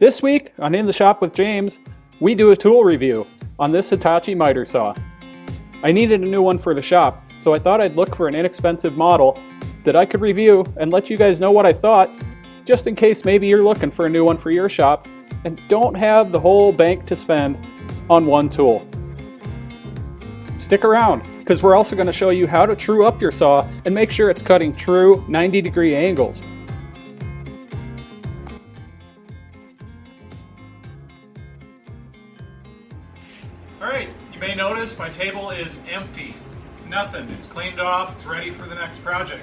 This week on In the Shop with James, we do a tool review on this Hitachi miter saw. I needed a new one for the shop, so I thought I'd look for an inexpensive model that I could review and let you guys know what I thought, just in case maybe you're looking for a new one for your shop and don't have the whole bank to spend on one tool. Stick around, because we're also going to show you how to true up your saw and make sure it's cutting true 90-degree angles. Alright, you may notice my table is empty. Nothing. It's cleaned off, it's ready for the next project.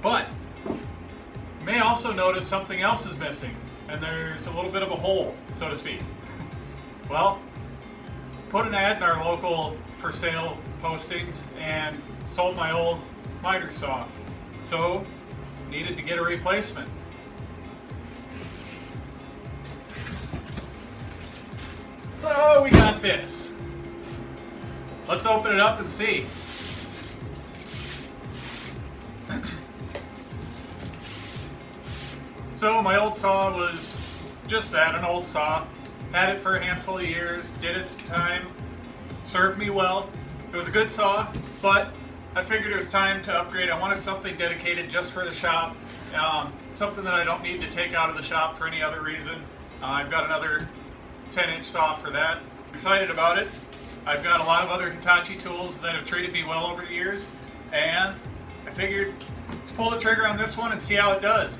But you may also notice something else is missing, and there's a little bit of a hole, so to speak. Well, put an ad in our local for sale postings and sold my old miter saw. So, needed to get a replacement. So we got this. Let's open it up and see. So my old saw was just that, an old saw. Had it for a handful of years, did its time, served me well. It was a good saw, but I figured it was time to upgrade. I wanted something dedicated just for the shop, something that I don't need to take out of the shop for any other reason. I've got another 10-inch saw for that. I'm excited about it. I've got a lot of other Hitachi tools that have treated me well over the years, and I figured let's pull the trigger on this one and see how it does.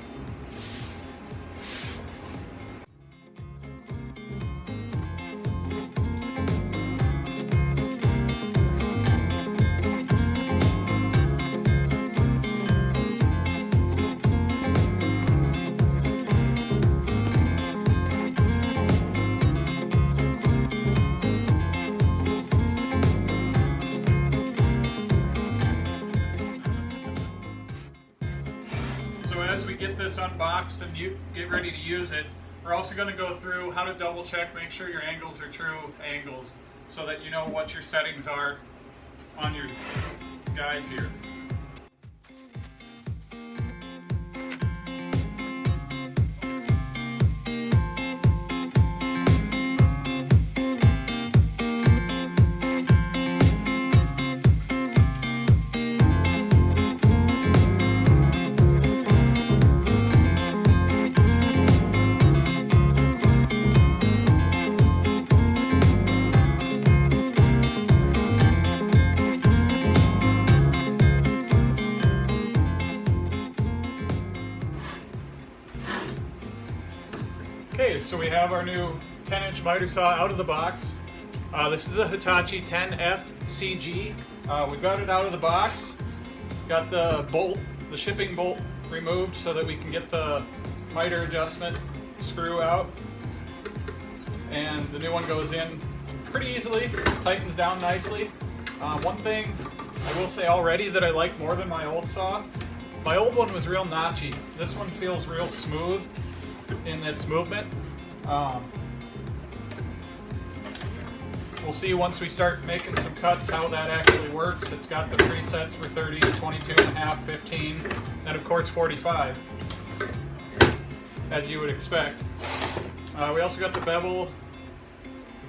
So as we get this unboxed and you get ready to use it, we're also going to go through how to double check, make sure your angles are true angles, so that you know what your settings are on your guide here. Okay, so we have our new 10-inch miter saw out of the box. This is a Hitachi 10F CG. We got it out of the box. Got the bolt, the shipping bolt removed so that we can get the miter adjustment screw out. And the new one goes in pretty easily, tightens down nicely. One thing I will say already that I like more than my old saw, my old one was real notchy. This one feels real smooth in its movement. We'll see once we start making some cuts how that actually works. It's got the presets for 30, 22.5, 15, and of course 45, as you would expect. We also got the bevel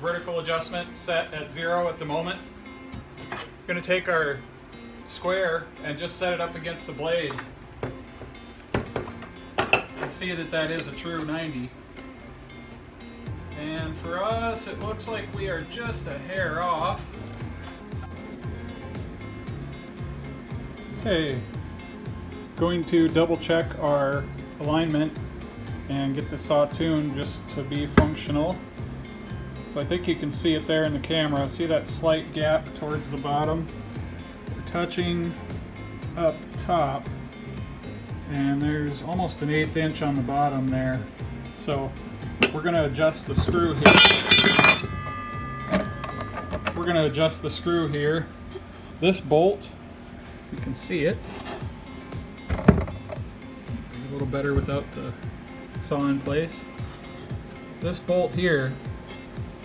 vertical adjustment set at 0 at the moment. We're going to take our square and just set it up against the blade. See that is a true 90, and for us it looks like we are just a hair off. Okay, going to double check our alignment and get the saw tuned just to be functional. So I think you can see it there in the camera. See that slight gap towards the bottom? We're touching up top, and there's almost an 1/8 inch on the bottom there. So we're going to adjust the screw here. We're going to adjust the screw here. This bolt, you can see it a little better without the saw in place. This bolt here,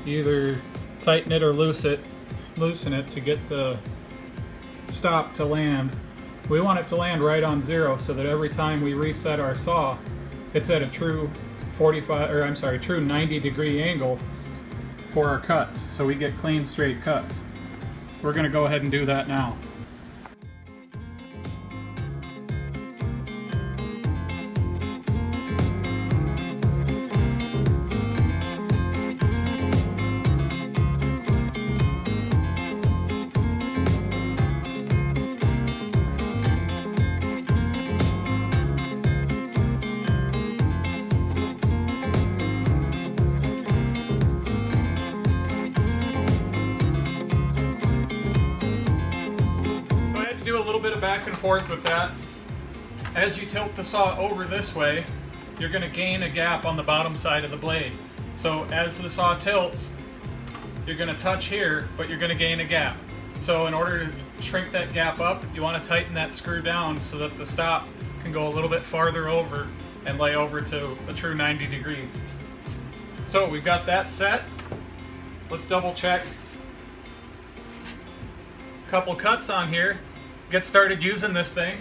either tighten it or loosen it to get the stop to land. We want it to land right on 0 so that every time we reset our saw, it's at a true true 90-degree angle for our cuts, so we get clean, straight cuts. We're going to go ahead and do that now. Do a little bit of back and forth with that. As you tilt the saw over this way, you're going to gain a gap on the bottom side of the blade. So as the saw tilts, you're going to touch here, but you're going to gain a gap. So in order to shrink that gap up, you want to tighten that screw down so that the stop can go a little bit farther over and lay over to a true 90 degrees. So we've got that set. Let's double check. A couple cuts on here. Get started using this thing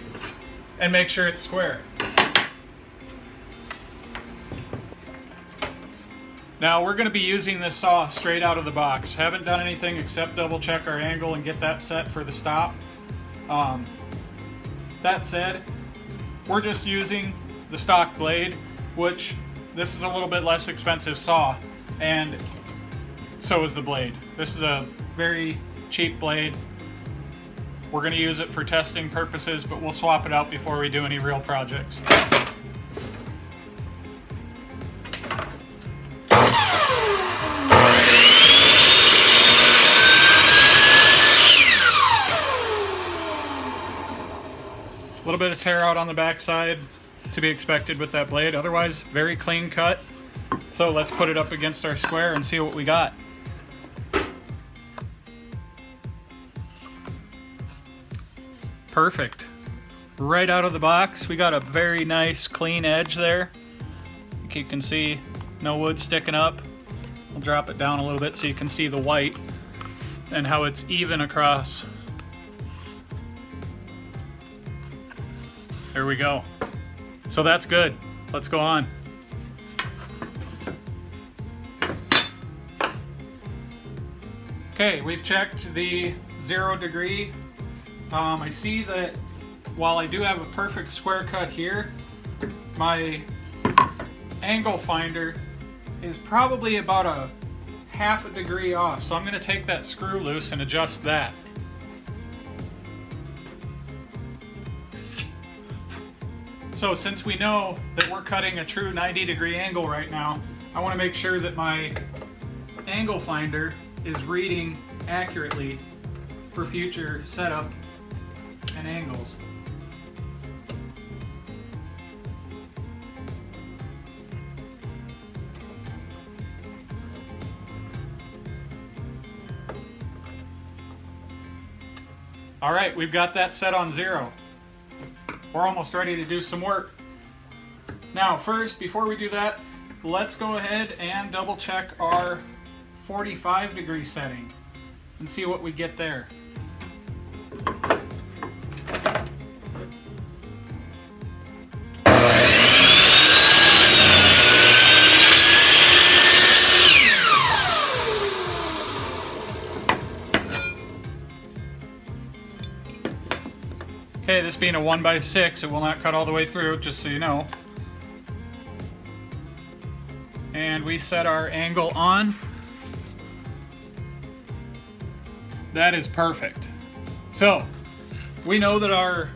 and make sure it's square. Now we're going to be using this saw straight out of the box. Haven't done anything except double check our angle and get that set for the stop. That said, we're just using the stock blade, which this is a little bit less expensive saw, and so is the blade. This is a very cheap blade. We're going to use it for testing purposes, but we'll swap it out before we do any real projects. A little bit of tear out on the back side to be expected with that blade. Otherwise, very clean cut. So let's put it up against our square and see what we got. Perfect. Right out of the box, we got a very nice clean edge there. Like you can see, no wood sticking up. I'll drop it down a little bit so you can see the white and how it's even across. There we go. So that's good. Let's go on. Okay, we've checked the 0 degree. I see that while I do have a perfect square cut here, my angle finder is probably about a half a degree off. So I'm going to take that screw loose and adjust that. So since we know that we're cutting a true 90-degree angle right now, I want to make sure that my angle finder is reading accurately for future setup and angles. All right, we've got that set on 0. We're almost ready to do some work. Now first, before we do that, let's go ahead and double check our 45-degree setting and see what we get there. Okay, this being a 1x6, it will not cut all the way through, just so you know. And we set our angle on. That is perfect. So, we know that our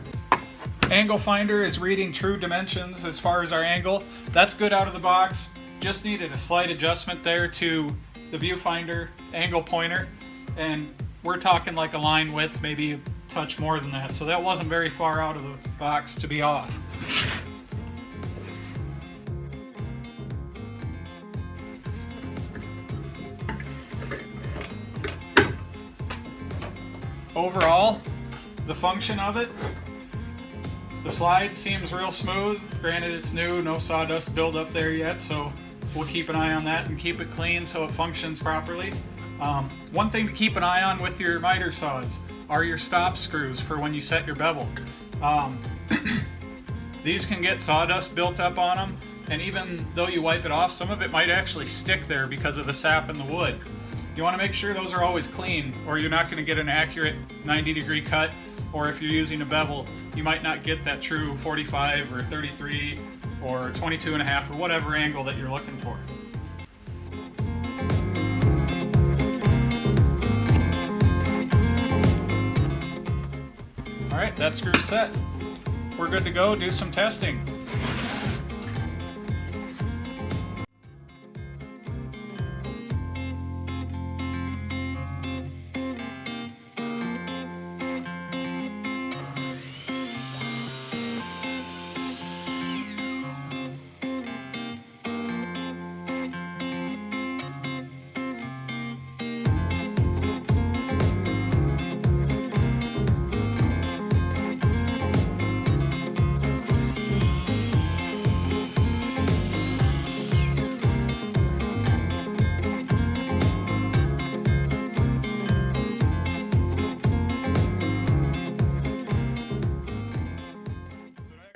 angle finder is reading true dimensions as far as our angle. That's good out of the box. Just needed a slight adjustment there to the viewfinder angle pointer. And we're talking like a line width, maybe a touch more than that. So that wasn't very far out of the box to be off. Overall, the function of it, the slide seems real smooth. Granted, it's new, no sawdust buildup there yet, so we'll keep an eye on that and keep it clean so it functions properly. One thing to keep an eye on with your miter saws are your stop screws for when you set your bevel. These can get sawdust built up on them, and even though you wipe it off, some of it might actually stick there because of the sap in the wood. You want to make sure those are always clean, or you're not going to get an accurate 90-degree cut, or if you're using a bevel, you might not get that true 45 or 33 or 22.5 or whatever angle that you're looking for. All right, that screw's set. We're good to go, do some testing.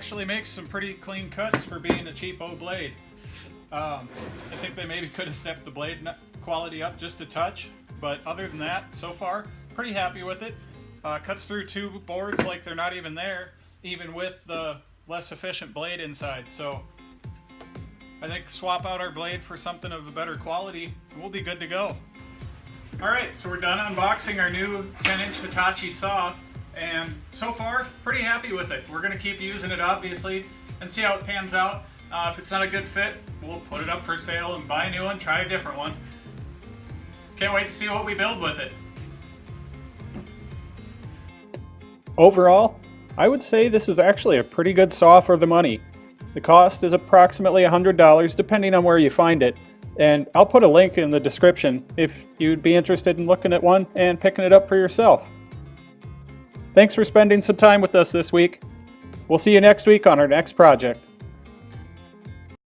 Actually makes some pretty clean cuts for being a cheapo blade. I think they maybe could have stepped the blade quality up just a touch, but other than that, so far, pretty happy with it. Cuts through two boards like they're not even there, even with the less efficient blade inside. So I think swap out our blade for something of a better quality and we'll be good to go. All right, so we're done unboxing our new 10-inch Hitachi saw. And so far, pretty happy with it. We're going to keep using it, obviously, and see how it pans out. If it's not a good fit, we'll put it up for sale and buy a new one, try a different one. Can't wait to see what we build with it. Overall, I would say this is actually a pretty good saw for the money. The cost is approximately $100 depending on where you find it. And I'll put a link in the description if you'd be interested in looking at one and picking it up for yourself. Thanks for spending some time with us this week. We'll see you next week on our next project.